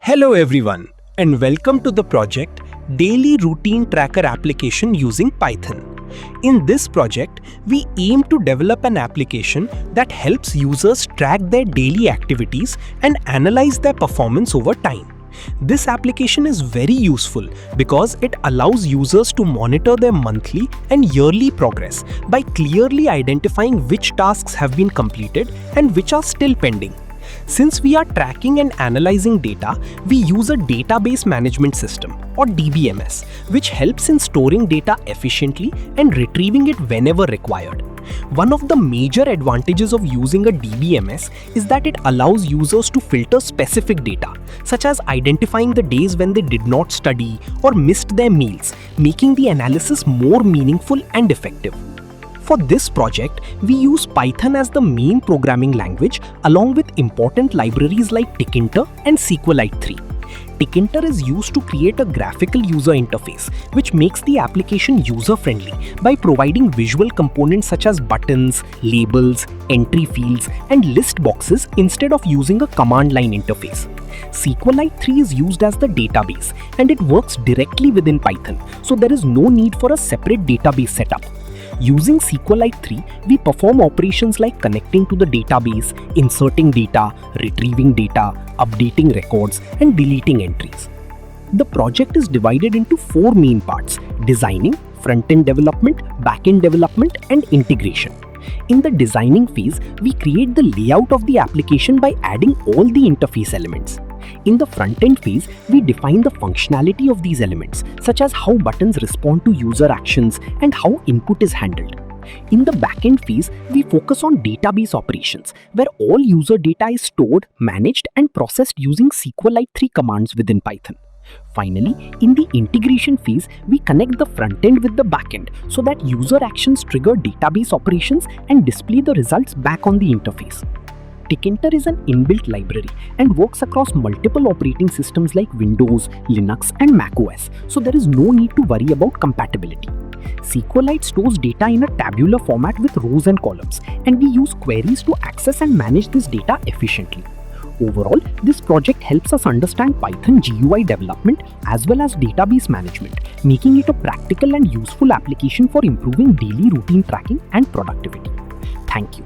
Hello everyone, and welcome to the project Daily Routine Tracker application using Python. In this project, we aim to develop an application that helps users track their daily activities and analyze their performance over time. This application is very useful because it allows users to monitor their monthly and yearly progress by clearly identifying which tasks have been completed and which are still pending. Since we are tracking and analyzing data, we use a database management system or DBMS, which helps in storing data efficiently and retrieving it whenever required. One of the major advantages of using a DBMS is that it allows users to filter specific data, such as identifying the days when they did not study or missed their meals, making the analysis more meaningful and effective. For this project, we use Python as the main programming language along with important libraries like Tkinter and SQLite 3. Tkinter is used to create a graphical user interface, which makes the application user-friendly by providing visual components such as buttons, labels, entry fields, and list boxes instead of using a command line interface. SQLite 3 is used as the database, and it works directly within Python, so there is no need for a separate database setup. Using SQLite 3, we perform operations like connecting to the database, inserting data, retrieving data, updating records, and deleting entries. The project is divided into 4 main parts: designing, front-end development, back-end development, and integration. In the designing phase, we create the layout of the application by adding all the interface elements. In the front-end phase, we define the functionality of these elements, such as how buttons respond to user actions and how input is handled. In the back-end phase, we focus on database operations, where all user data is stored, managed, and processed using SQLite 3 commands within Python. Finally, in the integration phase, we connect the front-end with the back-end so that user actions trigger database operations and display the results back on the interface. Tkinter is an inbuilt library and works across multiple operating systems like Windows, Linux, and macOS, so there is no need to worry about compatibility. SQLite stores data in a tabular format with rows and columns, and we use queries to access and manage this data efficiently. Overall, this project helps us understand Python GUI development as well as database management, making it a practical and useful application for improving daily routine tracking and productivity. Thank you.